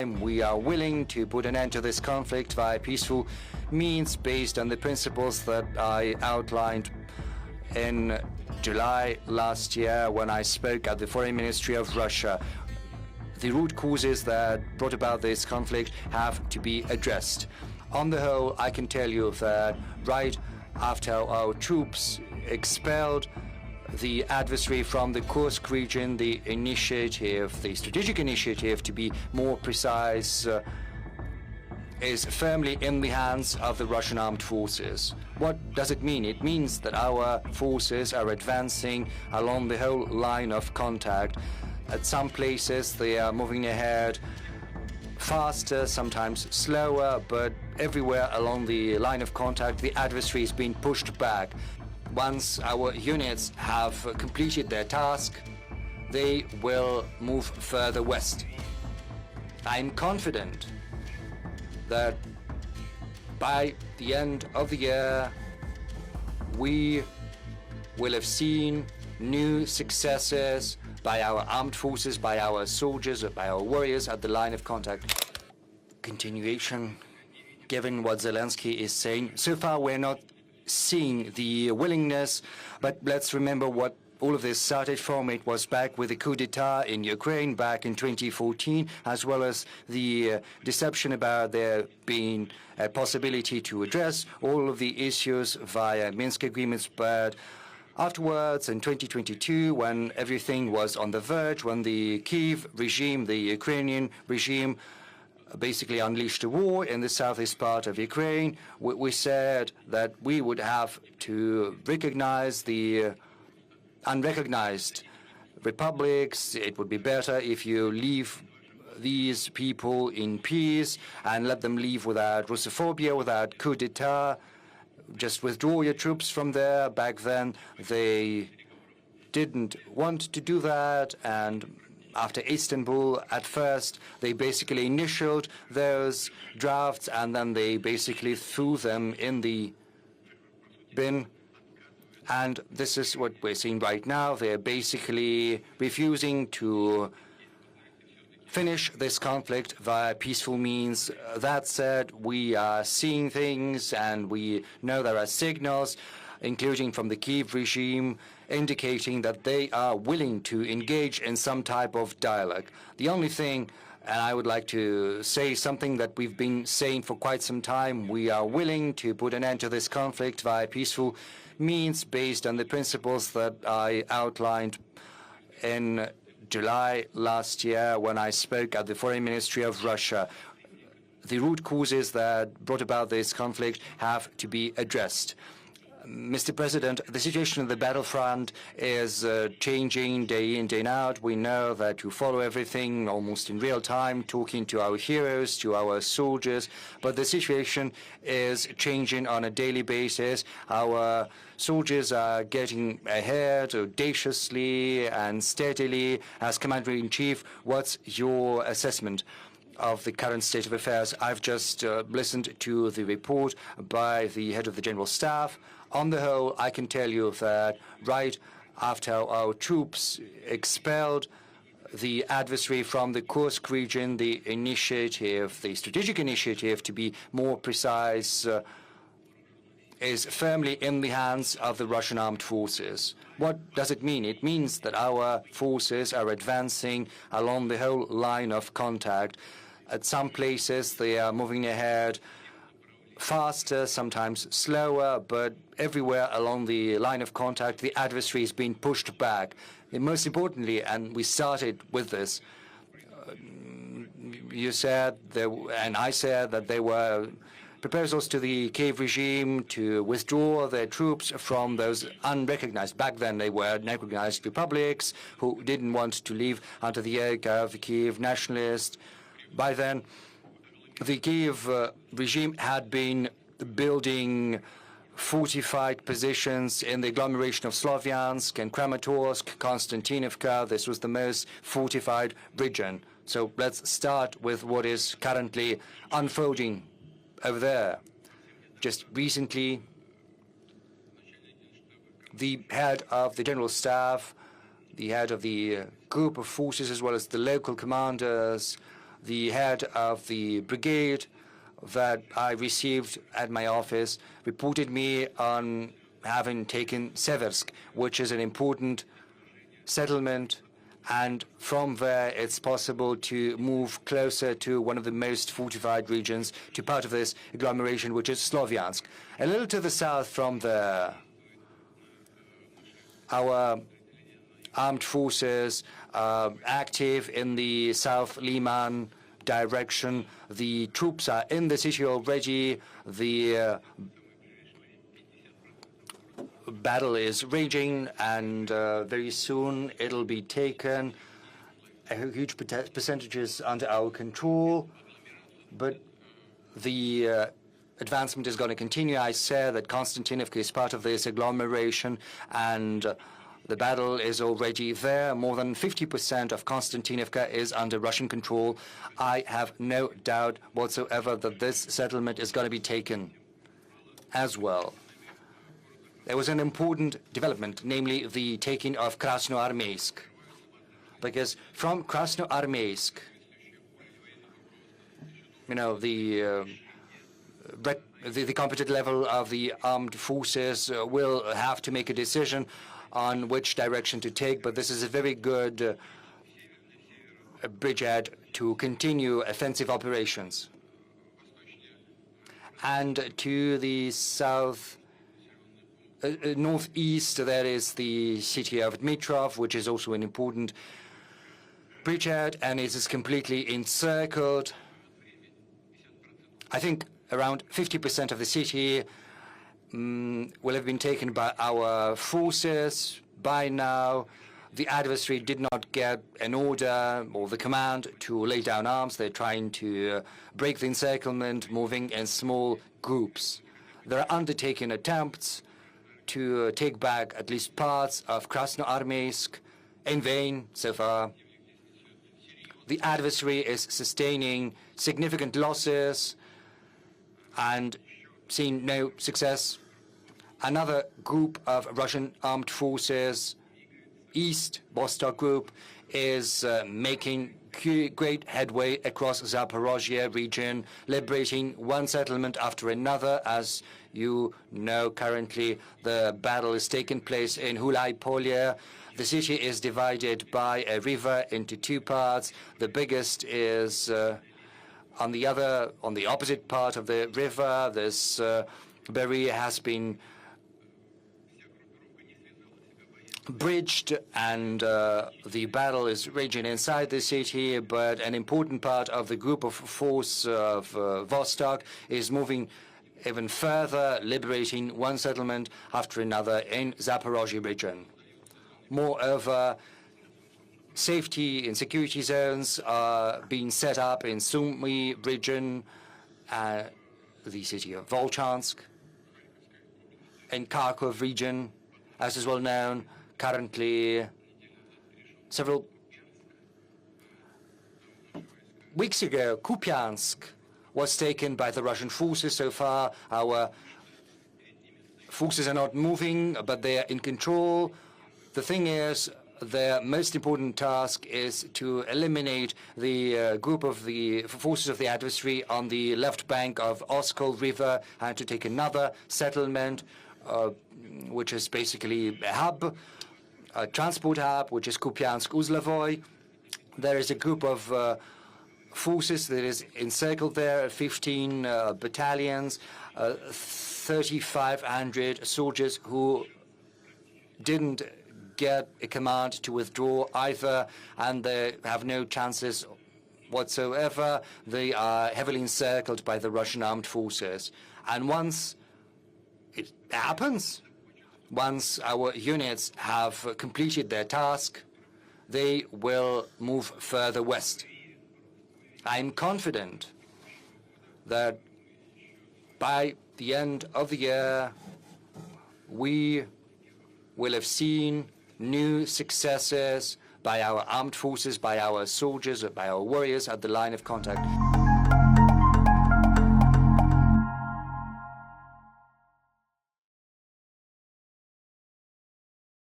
We are willing to put an end to this conflict via peaceful means based on the principles that I outlined in July last year when I spoke at the Foreign Ministry of Russia. The root causes that brought about this conflict have to be addressed. On the whole, I can tell you that right after our troops expelled the adversary from the Kursk region, the strategic initiative, to be more precise, is firmly in the hands of the Russian armed forces. What does it mean? It means that our forces are advancing along the whole line of contact. At some places, they are moving ahead faster, sometimes slower, but everywhere along the line of contact, the adversary is being pushed back. Once our units have completed their task, they will move further west. I'm confident that by the end of the year, we will have seen new successes by our armed forces, by our soldiers, by our warriors at the line of contact. Continuation, given what Zelensky is saying, so far we're not seeing the willingness, but let's remember what all of this started from. It was back with the coup d'etat in Ukraine back in 2014, as well as the deception about there being a possibility to address all of the issues via Minsk agreements. But afterwards, in 2022, when everything was on the verge, when the Kyiv regime, the Ukrainian regime, basically unleashed a war in the southeast part of Ukraine, we said that we would have to recognize the unrecognized republics. It would be better if you leave these people in peace and let them leave without Russophobia, without coup d'etat. Just withdraw your troops from there. Back then, they didn't want to do that, and after Istanbul, at first, they basically initialed those drafts, and then they basically threw them in the bin. And this is what we're seeing right now. They're basically refusing to finish this conflict via peaceful means. That said, we are seeing things, and we know there are signals, including from the Kyiv regime, indicating that they are willing to engage in some type of dialogue. The only thing, and I would like to say something that we've been saying for quite some time, we are willing to put an end to this conflict via peaceful means based on the principles that I outlined in July last year when I spoke at the Foreign Ministry of Russia. The root causes that brought about this conflict have to be addressed. Mr. President, the situation on the battlefront is changing day in, day out. We know that you follow everything almost in real time, talking to our heroes, to our soldiers, but the situation is changing on a daily basis. Our soldiers are getting ahead audaciously and steadily. As Commander-in-Chief, what's your assessment of the current state of affairs? I've just listened to the report by the head of the General Staff. On the whole, I can tell you that right after our troops expelled the adversary from the Kursk region, the strategic initiative, to be more precise, is firmly in the hands of the Russian armed forces. What does it mean? It means that our forces are advancing along the whole line of contact. At some places, they are moving ahead faster, sometimes slower, but everywhere along the line of contact, the adversary is being pushed back. And most importantly, and we started with this, you said, and I said that there were proposals to the Kyiv regime to withdraw their troops from those unrecognized, back then they were unrecognized republics, who didn't want to leave under the yoke of the Kyiv nationalists. By then, the Kyiv regime had been building fortified positions in the agglomeration of Slavyansk and Kramatorsk, Konstantinovka. This was the most fortified region. So let's start with what is currently unfolding over there. Just recently, the head of the General Staff, the head of the group of forces, as well as the local commanders, the head of the brigade that I received at my office reported me on having taken Seversk, which is an important settlement, and from there it's possible to move closer to one of the most fortified regions, to part of this agglomeration, which is Sloviansk. A little to the south from there, our armed forces are active in the South Liman direction. The troops are in the city already. The battle is raging, and very soon it'll be taken. A huge percentages under our control, but the advancement is going to continue. I said that Konstantinovka is part of this agglomeration, and the battle is already there. More than 50% of Konstantinovka is under Russian control. I have no doubt whatsoever that this settlement is going to be taken as well. There was an important development, namely the taking of Krasnoarmeysk, because from Krasnoarmeysk, you know, the competent level of the armed forces will have to make a decision on which direction to take, but this is a very good bridgehead to continue offensive operations. And to the south, northeast, there is the city of Dmitrov, which is also an important bridgehead, and it is completely encircled. I think around 50% of the city will have been taken by our forces. By now, the adversary did not get an order or the command to lay down arms. They're trying to break the encirclement, moving in small groups. They're undertaking attempts to take back at least parts of Krasnoarmeysk, in vain so far. The adversary is sustaining significant losses and seeing no success. Another group of Russian armed forces, East Vostok Group, is making great headway across Zaporozhye region, liberating one settlement after another. As you know, currently the battle is taking place in Hulai-Polye. The city is divided by a river into two parts. The biggest is on the opposite part of the river. This barrier has been bridged, and the battle is raging inside the city, but an important part of the group of force of Vostok is moving even further, liberating one settlement after another in Zaporozhye region. Moreover, safety and security zones are being set up in Sumy region, the city of Volchansk, in Kharkov region, as is well known. Currently, several weeks ago, Kupiansk was taken by the Russian forces. So far, our forces are not moving, but they are in control. The thing is, their most important task is to eliminate the group of the forces of the adversary on the left bank of Oskol River and to take another settlement, which is basically a hub, a transport hub, which is Kupiansk-Uzlovoy. There is a group of forces that is encircled there, 15 battalions, 3,500 soldiers who didn't get a command to withdraw either, and they have no chances whatsoever. They are heavily encircled by the Russian armed forces. And once it happens, once our units have completed their task, they will move further west. I'm confident that by the end of the year, we will have seen new successes by our armed forces, by our soldiers, by our warriors at the line of contact.